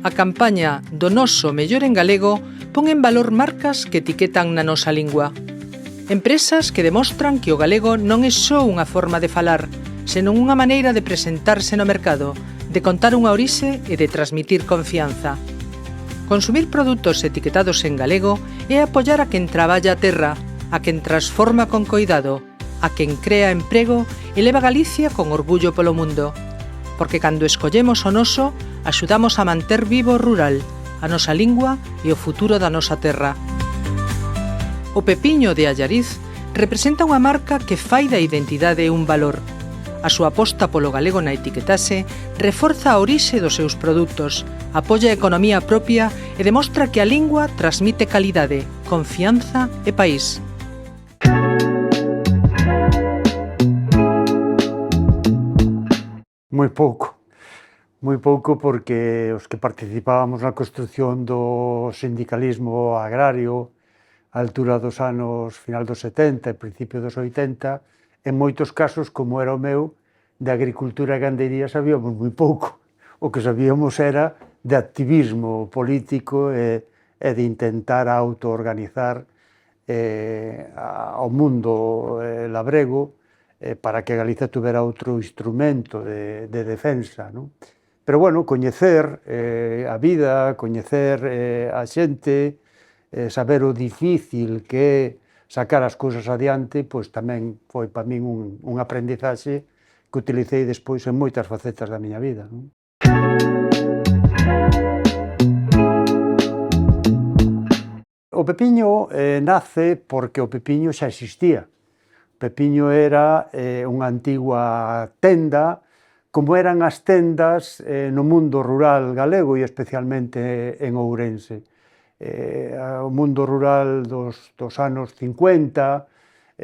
A campaña do noso mellor en galego pon en valor marcas que etiquetan na nosa lingua. Empresas que demostran que o galego non é só unha forma de falar, senón unha maneira de presentarse no mercado, de contar unha orixe e de transmitir confianza. Consumir produtos etiquetados en galego é apoiar a quen traballa a terra, a quen transforma con coidado, a quen crea emprego e leva Galicia con orgullo polo mundo. Porque cando escollemos o noso, axudamos a manter vivo o rural, a nosa lingua e o futuro da nosa terra. O pepiño de Allariz representa unha marca que fai da identidade un valor. A súa aposta polo galego na etiquetase reforza a orixe dos seus produtos, apoia a economía propia e demostra que a lingua transmite calidade, confianza e país. Moi pouco porque os que participábamos na construción do sindicalismo agrario á altura dos anos final dos 70 e principio dos 80, en moitos casos, como era o meu, de agricultura e gandería sabíamos moi pouco. O que sabíamos era de activismo político e de intentar autoorganizar ao mundo labrego para que Galicia tuvera outro instrumento de defensa, non? Pero, bueno, coñecer a vida, coñecer a xente, saber o difícil que é sacar as cousas adiante, pois tamén foi para min un aprendizaxe que utilicei despois en moitas facetas da miña vida, non? O pepiño nace porque o pepiño xa existía. O pepiño era unha antigua tenda, como eran as tendas no mundo rural galego e especialmente en Ourense. O mundo rural dos anos 50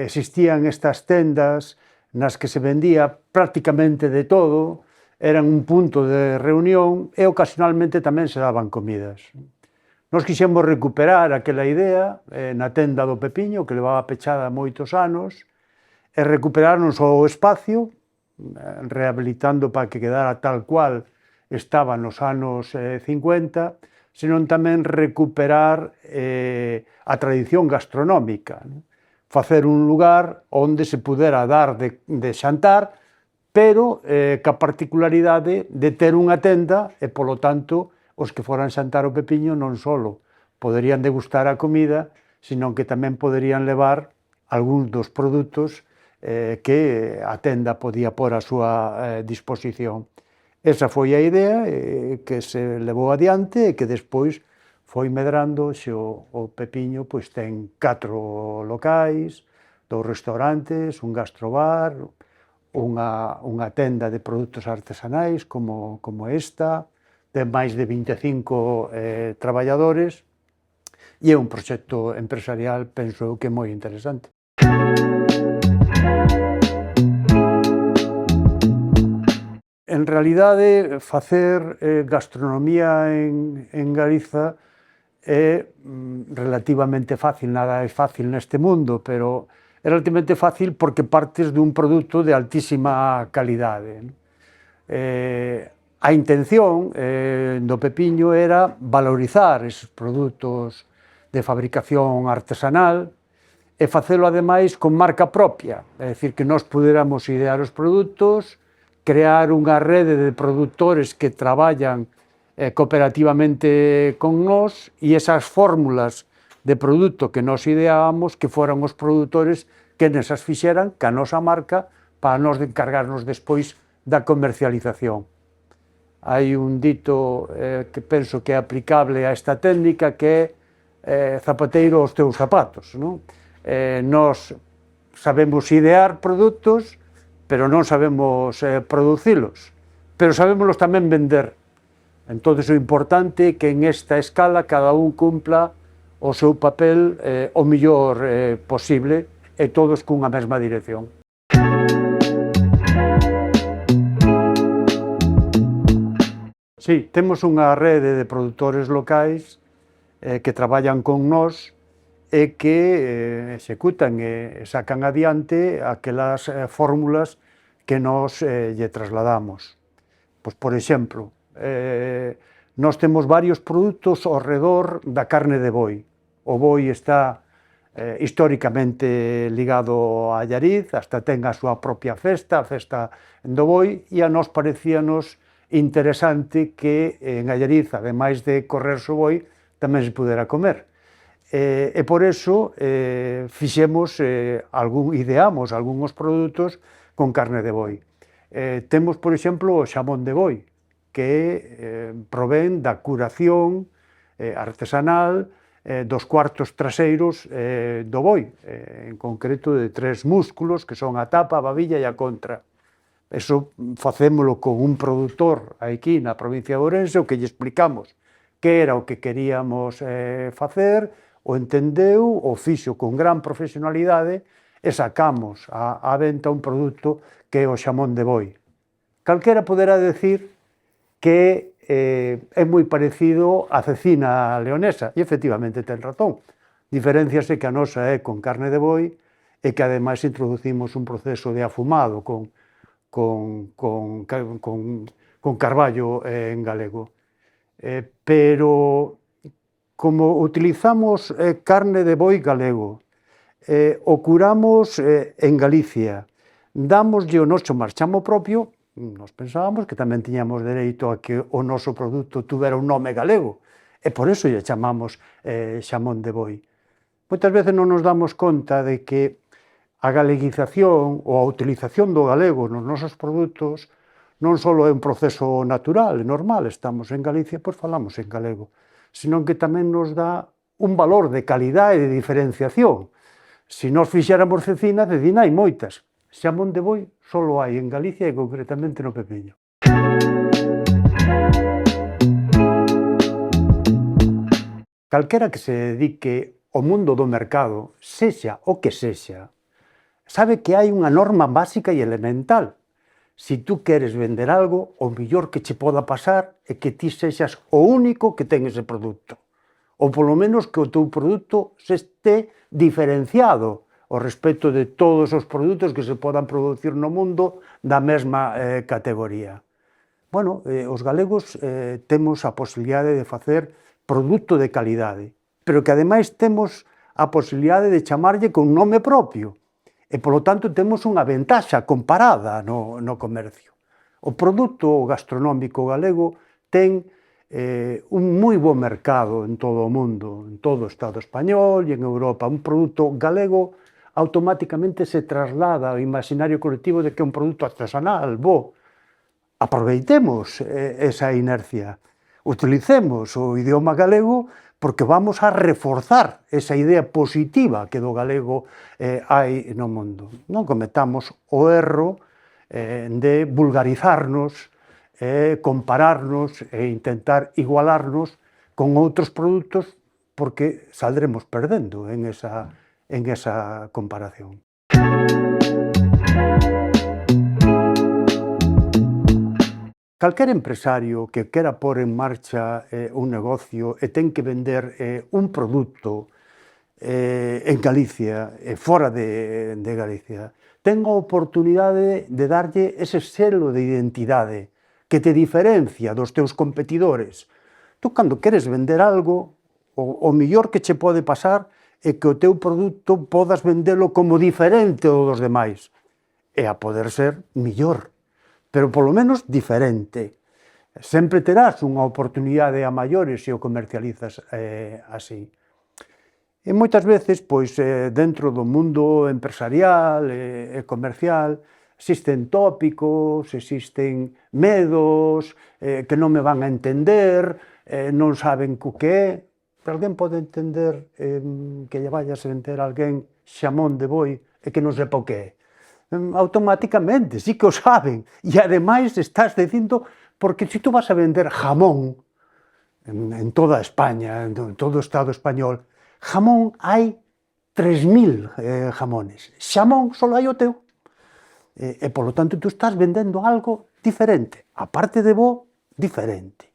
existían estas tendas nas que se vendía prácticamente de todo, eran un punto de reunión e ocasionalmente tamén se daban comidas. Nos quixemos recuperar aquela idea na tenda do pepiño, que levaba pechada moitos anos, e recuperarnos o espacio, rehabilitando para que quedara tal cual estaba nos anos 50, senón tamén recuperar a tradición gastronómica, facer un lugar onde se pudera dar de xantar, pero ca particularidade de ter unha tenda e, polo tanto, os que foran xantar o pepiño non só poderían degustar a comida, senón que tamén poderían levar algúns dos produtos que a tenda podía pôr a súa disposición. Esa foi a idea que se levou adiante e que despois foi medrando, xe o pepiño pois ten 4 locais, 2 restaurantes, un gastrobar, unha tenda de produtos artesanais como esta, ten máis de 25 traballadores e é un proxecto empresarial, penso que moi interesante. En realidade, facer gastronomía en Galiza é relativamente fácil, nada é fácil neste mundo, pero é relativamente fácil porque partes dun produto de altísima calidade. A intención do pepiño era valorizar esos produtos de fabricación artesanal e facelo ademais con marca propia, é dicir, que nós puderamos idear os produtos, crear unha rede de produtores que traballan cooperativamente con nós e esas fórmulas de produto que nós ideábamos que foran os produtores que nesas fixeran ca nosa marca para nós encargarnos despois da comercialización. Hai un dito que penso que é aplicable a esta técnica que é zapateiro aos teus zapatos, non? Nós sabemos idear produtos, pero non sabemos producilos, pero sabémoslos tamén vender. Entón, o importante é que en esta escala cada un cumpla o seu papel o mellor posible e todos cunha mesma dirección. Sí, temos unha rede de produtores locais que traballan con nós e que executan e sacan adiante aquelas fórmulas que nós lle trasladamos. Pois, por exemplo, Nós temos varios produtos ao redor da carne de boi. O boi está históricamente ligado a Allariz, hasta ten a súa propia festa, a festa do boi, e a nós parecíanos interesante que en Allariz, ademais de correrse o boi, tamén se pudera comer. E por eso ideamos algúns produtos con carne de boi. Temos, por exemplo, o xamón de boi, que provén da curación artesanal dos cuartos traseiros do boi, en concreto de 3 músculos, que son a tapa, a babilla e a contra. Eso facémolo con un produtor aquí na provincia de Ourense, o que lle explicamos que era o que queríamos facer, o entendeu, o fixo con gran profesionalidade e sacamos á venta un produto que é o xamón de boi. Calquera poderá decir que é moi parecido á cecina leonesa, e efectivamente ten razón. Diferenciase que a nosa é con carne de boi e que ademais introducimos un proceso de afumado con carballo en galego. Pero como utilizamos carne de boi galego, o curamos en Galicia, damoslle o noso marchamo propio, nos pensábamos que tamén tiñamos dereito a que o noso produto tuvera un nome galego, e por iso lle chamamos xamón de boi. Moitas veces non nos damos conta de que a galeguización ou a utilización do galego nos nosos produtos non só é un proceso natural e normal, estamos en Galicia, pois falamos en galego, senón que tamén nos dá un valor de calidade e de diferenciación. Se nós fixéramos cecina hai moitas. Xamón de boi só hai en Galicia e concretamente no Pepiño. Calquera que se dedique ao mundo do mercado, sexa o que sexa, sabe que hai unha norma básica e elemental. Se tú queres vender algo, o mellor que che poda pasar é que ti sexas o único que ten ese produto. Ou polo menos que o teu produto se este diferenciado ao respecto de todos os produtos que se podan producir no mundo da mesma categoría. Bueno, os galegos temos a posibilidade de facer produto de calidade, pero que ademais temos a posibilidade de chamarlle con nome propio, e polo tanto temos unha ventaxa comparada no comercio. O produto gastronómico galego ten un moi bo mercado en todo o mundo, en todo o Estado español e en Europa. Un produto galego automáticamente se traslada ao imaginario colectivo de que é un produto artesanal, bo. Aproveitemos esa inercia, utilicemos o idioma galego porque vamos a reforzar esa idea positiva que do galego hai no mundo. Non cometamos o erro de vulgarizarnos, compararnos e intentar igualarnos con outros produtos porque saldremos perdendo en esa comparación. Calquer empresario que quera pôr en marcha un negocio e ten que vender un produto en Galicia e fora de Galicia, ten a oportunidade de darlle ese selo de identidade que te diferencia dos teus competidores. Tú, cando queres vender algo, o mellor que che pode pasar é que o teu produto podas vendelo como diferente dos demais. E a poder ser millor, pero polo menos diferente. Sempre terás unha oportunidade a maiores se o comercializas así. E moitas veces, pois, dentro do mundo empresarial e comercial, existen tópicos, existen medos, que non me van a entender, non saben o que é. Alguén pode entender que lle vayas a vender a alguén xamón de boi e que non sepa o que é. Automáticamente, sí que o saben. E ademais estás dicindo, porque se tú vas a vender jamón en toda España, en todo o Estado español, jamón hai 3.000 jamones. Xamón só hai o teu. E polo tanto, tú estás vendendo algo diferente. A parte de bo, diferente.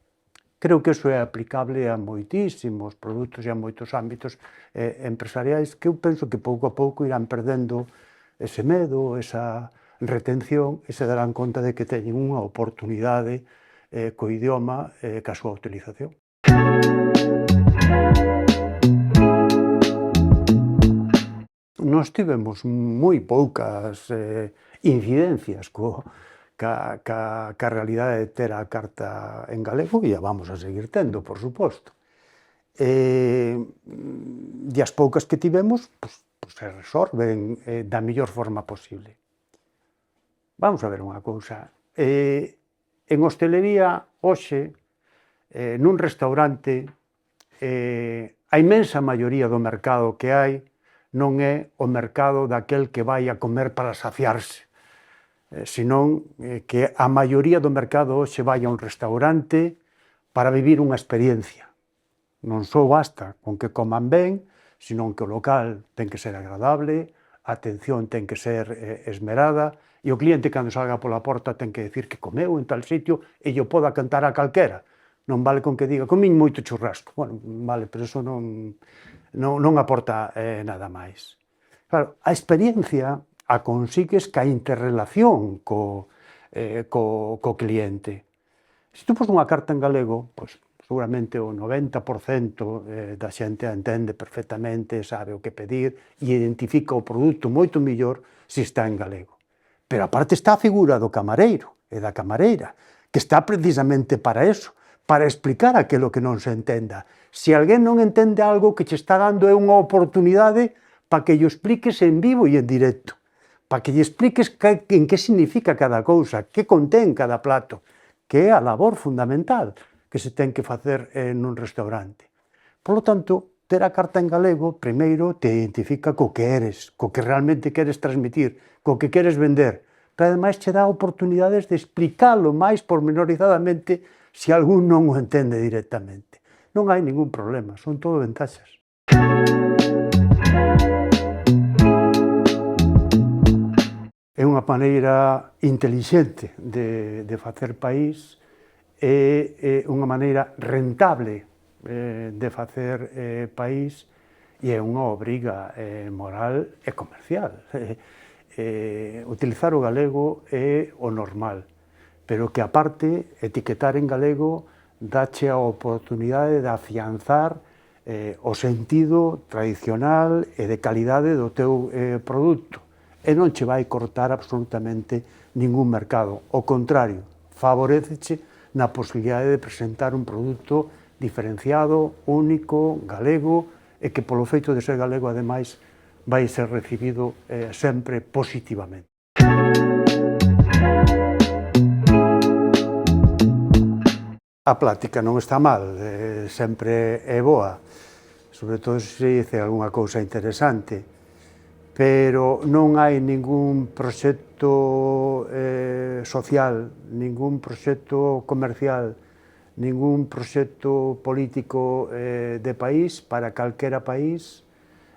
Creo que iso é aplicable a moitísimos produtos e a moitos ámbitos empresariais que eu penso que pouco a pouco irán perdendo ese medo, esa retención e se darán conta de que teñen unha oportunidade co idioma e ca súa utilización. Nós tivemos moi poucas incidencias ca realidade de ter a carta en galego e a vamos a seguir tendo, por suposto. E as poucas que tivemos, se resolven da mellor forma posible. Vamos a ver unha cousa. En hostelería, hoxe, nun restaurante, a inmensa maioría do mercado que hai non é o mercado daquel que vai a comer para saciarse, senón que a maioría do mercado hoxe vai a un restaurante para vivir unha experiencia. Non só basta con que coman ben, senón que o local ten que ser agradable, a atención ten que ser esmerada, e o cliente, cando salga pola porta, ten que dicir que comeu en tal sitio e lle poda cantar a calquera. Non vale con que diga, comín moito churrasco. Bueno, vale, pero eso non aporta nada máis. Claro, a experiencia a consigues ca interrelación co cliente. Se tú pos unha carta en galego, pois seguramente o 90% da xente a entende perfectamente, sabe o que pedir e identifica o produto moito mellor se está en galego. Pero aparte está a figura do camareiro e da camareira, que está precisamente para eso, para explicar aquilo que non se entenda. Se alguén non entende algo, que che está dando é unha oportunidade para que lle expliques en vivo e en directo, para que lle expliques en que significa cada cousa, que contén cada plato, que é a labor fundamental que se ten que facer nun restaurante. Por lo tanto, ter a carta en galego, primeiro, te identifica co que eres, co que realmente queres transmitir, co que queres vender, pero ademais che dá oportunidades de explicalo máis pormenorizadamente se algún non o entende directamente. Non hai ningún problema, son todo ventaxas. É unha maneira intelixente de facer país, é unha maneira rentable de facer país e é unha obriga moral e comercial. Utilizar o galego é o normal, pero que aparte etiquetar en galego dache a oportunidade de afianzar o sentido tradicional e de calidade do teu produto e non che vai cortar absolutamente ningún mercado. O contrario, favoréceche na posibilidade de presentar un produto diferenciado, único, galego e que polo feito de ser galego ademais vai ser recibido sempre positivamente. A plática non está mal, sempre é boa, sobre todo se se dice algunha cousa interesante, pero non hai ningún proxecto social, ningún proxecto comercial, ningún proxecto político de país para calquera país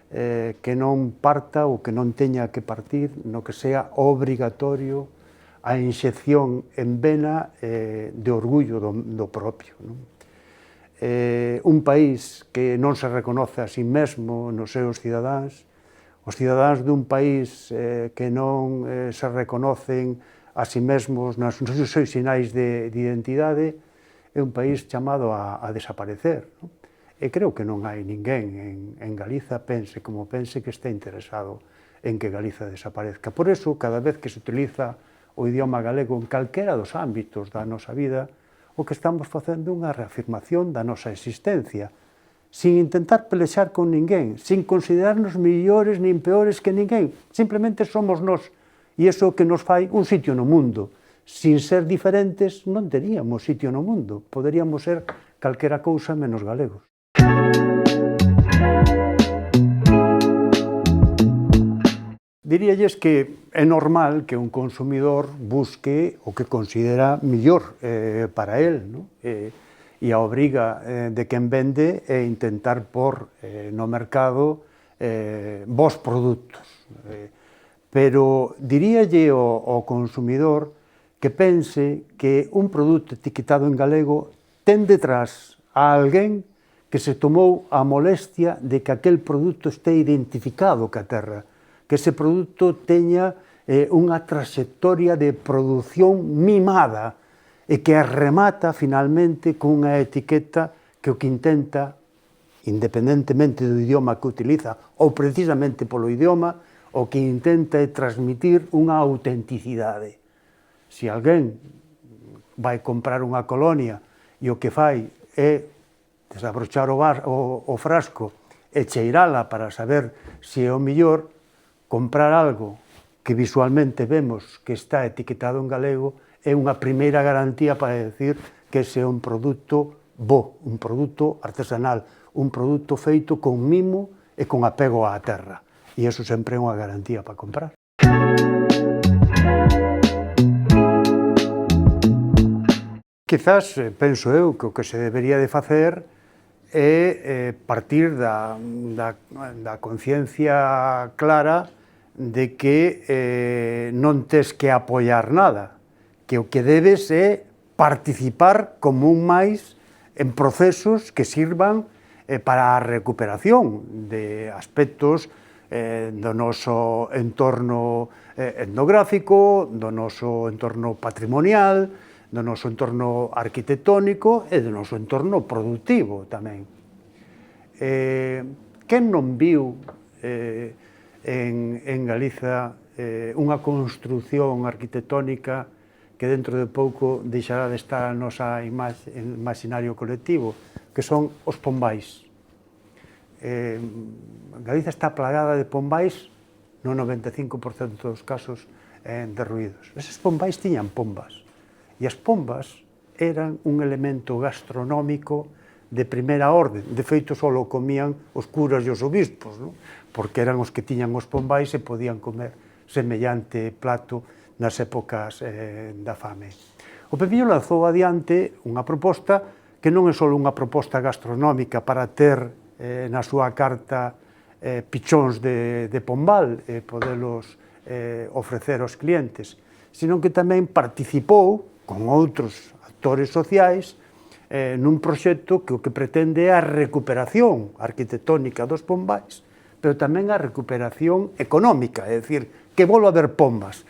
que non parta ou que non teña que partir no que sea obrigatorio a inxección en vena de orgullo do propio. Un país que non se reconoce a sí mesmo nos seus cidadáns, os cidadáns dun país que non se reconocen a sí mesmos nos seus sinais de identidade, é un país chamado a desaparecer. E creo que non hai ninguén en Galiza, pense como pense, que este interesado en que Galiza desaparezca. Por eso, cada vez que se utiliza o idioma galego en calquera dos ámbitos da nosa vida, o que estamos facendo é unha reafirmación da nosa existencia, sin intentar pelexar con ninguén, sin considerarnos millores nin peores que ninguén, simplemente somos nós, e iso que nos fai un sitio no mundo. Sin ser diferentes non teríamos sitio no mundo, poderíamos ser calquera cousa menos galegos. Diríalles que é normal que un consumidor busque o que considera millor para él, e a obriga de quen vende é intentar pôr no mercado bons produtos. Pero diríalle ao consumidor que pense que un produto etiquetado en galego ten detrás a alguén que se tomou a molestia de que aquel produto este identificado ca terra, que ese produto teña unha trayectoria de produción mimada, e que remata finalmente cunha etiqueta que o que intenta, independentemente do idioma que utiliza ou precisamente polo idioma, o que intenta é transmitir unha autenticidade. Se alguén vai comprar unha colonia e o que fai é desabrochar o frasco e cheirala para saber se é o mellor, comprar algo que visualmente vemos que está etiquetado en galego é unha primeira garantía para decir que ese é un produto bo, un produto artesanal, un produto feito con mimo e con apego á terra. E iso sempre é unha garantía para comprar. Quizás, penso eu, que o que se debería de facer é partir da conciencia clara de que non tes que apoiar nada, que o que debes é participar como un máis en procesos que sirvan para a recuperación de aspectos do noso entorno etnográfico, do noso entorno patrimonial, do noso entorno arquitectónico e do noso entorno productivo tamén. Quen non viu en Galiza unha construción arquitectónica que dentro de pouco deixará de estar a nosa imaginario colectivo, que son os pombais. Galiza está plagada de pombais no 95% dos casos derruídos. Eses pombais tiñan pombas. E as pombas eran un elemento gastronómico de primeira orde. De feito, só o comían os curas e os obispos, non? Porque eran os que tiñan os pombais e podían comer semellante plato nas épocas da fame. O Pepiño lanzou adiante unha proposta que non é só unha proposta gastronómica para ter na súa carta pichóns de pombal e podelos ofrecer aos clientes, sino que tamén participou con outros actores sociais nun proxecto que o que pretende é a recuperación arquitectónica dos pombais, pero tamén a recuperación económica, é dicir, que volva a haber pombas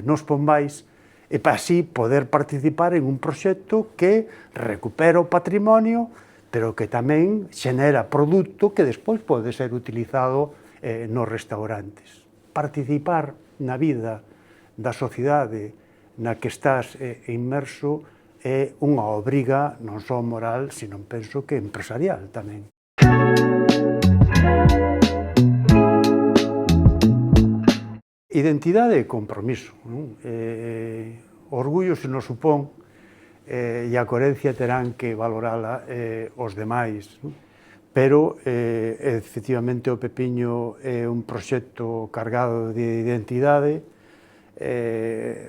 nos pombais e para así poder participar en un proxecto que recupera o patrimonio, pero que tamén xenera produto que despois pode ser utilizado nos restaurantes. Participar na vida da sociedade na que estás inmerso é unha obriga non só moral, sino penso que empresarial tamén. Identidade e compromiso. Orgullo se nos supón e a coherencia terán que valorala os demais. Pero, efectivamente, o Pepiño é un proxecto cargado de identidade,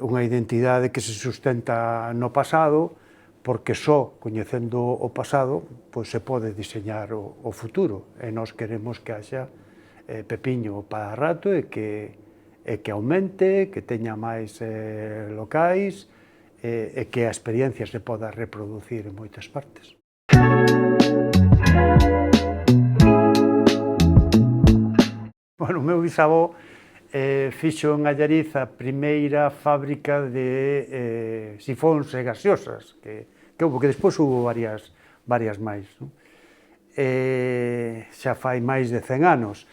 unha identidade que se sustenta no pasado, porque só coñecendo o pasado se pode diseñar o futuro, e nós queremos que haxa Pepiño para rato e que aumente, que teña máis locais e que a experiencia se poda reproducir en moitas partes. Bueno, o meu bisavó fixo en Allariz a primeira fábrica de sifóns e gaseosas, que despois hubo varias máis. Xa fai máis de 100 anos.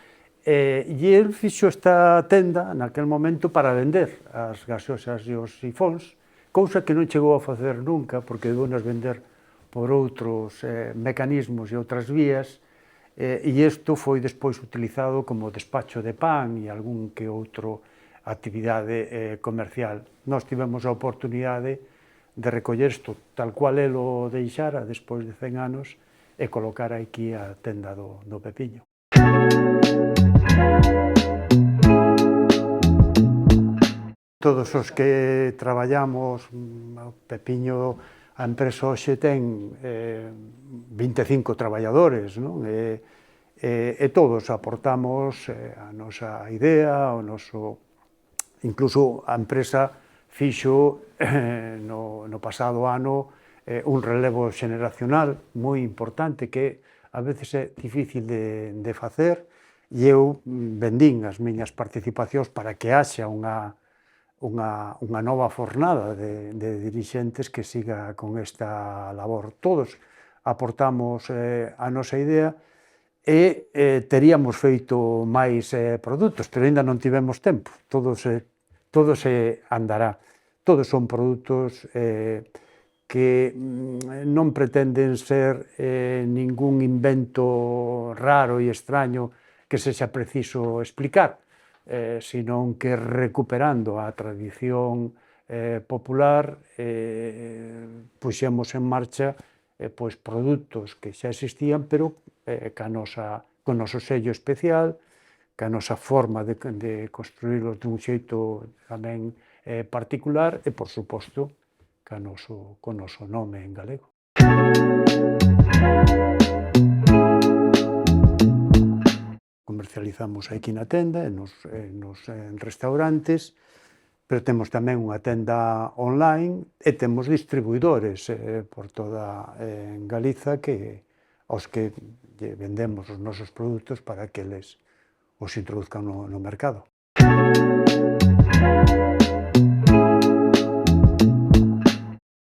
E el fixo esta tenda naquel momento para vender as gaseosas e os sifóns, cousa que non chegou a facer nunca, porque debeu-nas vender por outros mecanismos e outras vías, e isto foi despois utilizado como despacho de pan e algún que outro actividade comercial. Nós tivemos a oportunidade de recoller isto tal cual el o deixara despois de 100 anos e colocar aquí a tenda do Pepiño. Todos os que traballamos, o Pepiño, a empresa hoxe ten 25 traballadores, non? E todos aportamos a nosa idea, incluso a empresa fixo no pasado ano un relevo xeneracional moi importante que a veces é difícil de facer, e eu vendín as miñas participacións para que haxa unha unha nova fornada de dirixentes que siga con esta labor. Todos aportamos a nosa idea e teríamos feito máis produtos, pero aínda non tivemos tempo. Todo se andará. Todos son produtos que non pretenden ser ningún invento raro e extraño que sexa preciso explicar, senón que recuperando a tradición popular puxemos en marcha produtos que xa existían, pero co noso sello especial, ca nosa forma de construílos dun xeito tamén particular e, por suposto, co noso nome en galego. Comercializamos aquí na tenda, nos restaurantes, pero temos tamén unha tenda online e temos distribuidores por toda Galiza aos que vendemos os nosos produtos para que eles os introduzcan no mercado.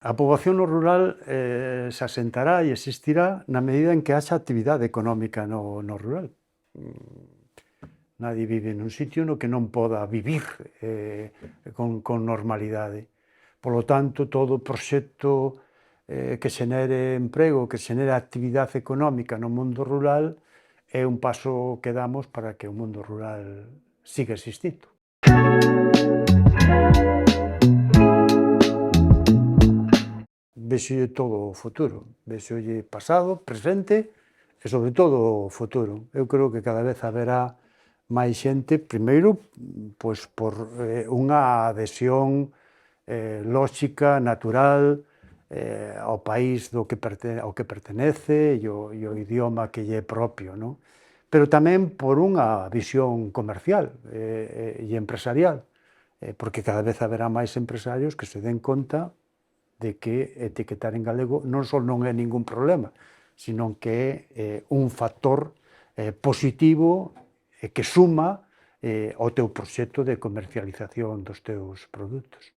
A poboación no rural se asentará e existirá na medida en que haxa actividade económica no rural. Nadie vive nun sitio no que non poda vivir con normalidade. Polo tanto, todo proxecto que xenere emprego, que xenere actividade económica no mundo rural é un paso que damos para que o mundo rural siga existindo. Véxolle todo o futuro, véxolle pasado, presente e, sobre todo, o futuro. Eu creo que cada vez haberá máis xente, primeiro, pois, por unha adhesión lóxica, natural, ao país ao que pertenece e o idioma que lle é propio, non? Pero tamén por unha visión comercial e empresarial, porque cada vez haberá máis empresarios que se den conta de que etiquetar en galego non só non é ningún problema, sino que é un factor positivo que suma ao teu proxecto de comercialización dos teus produtos.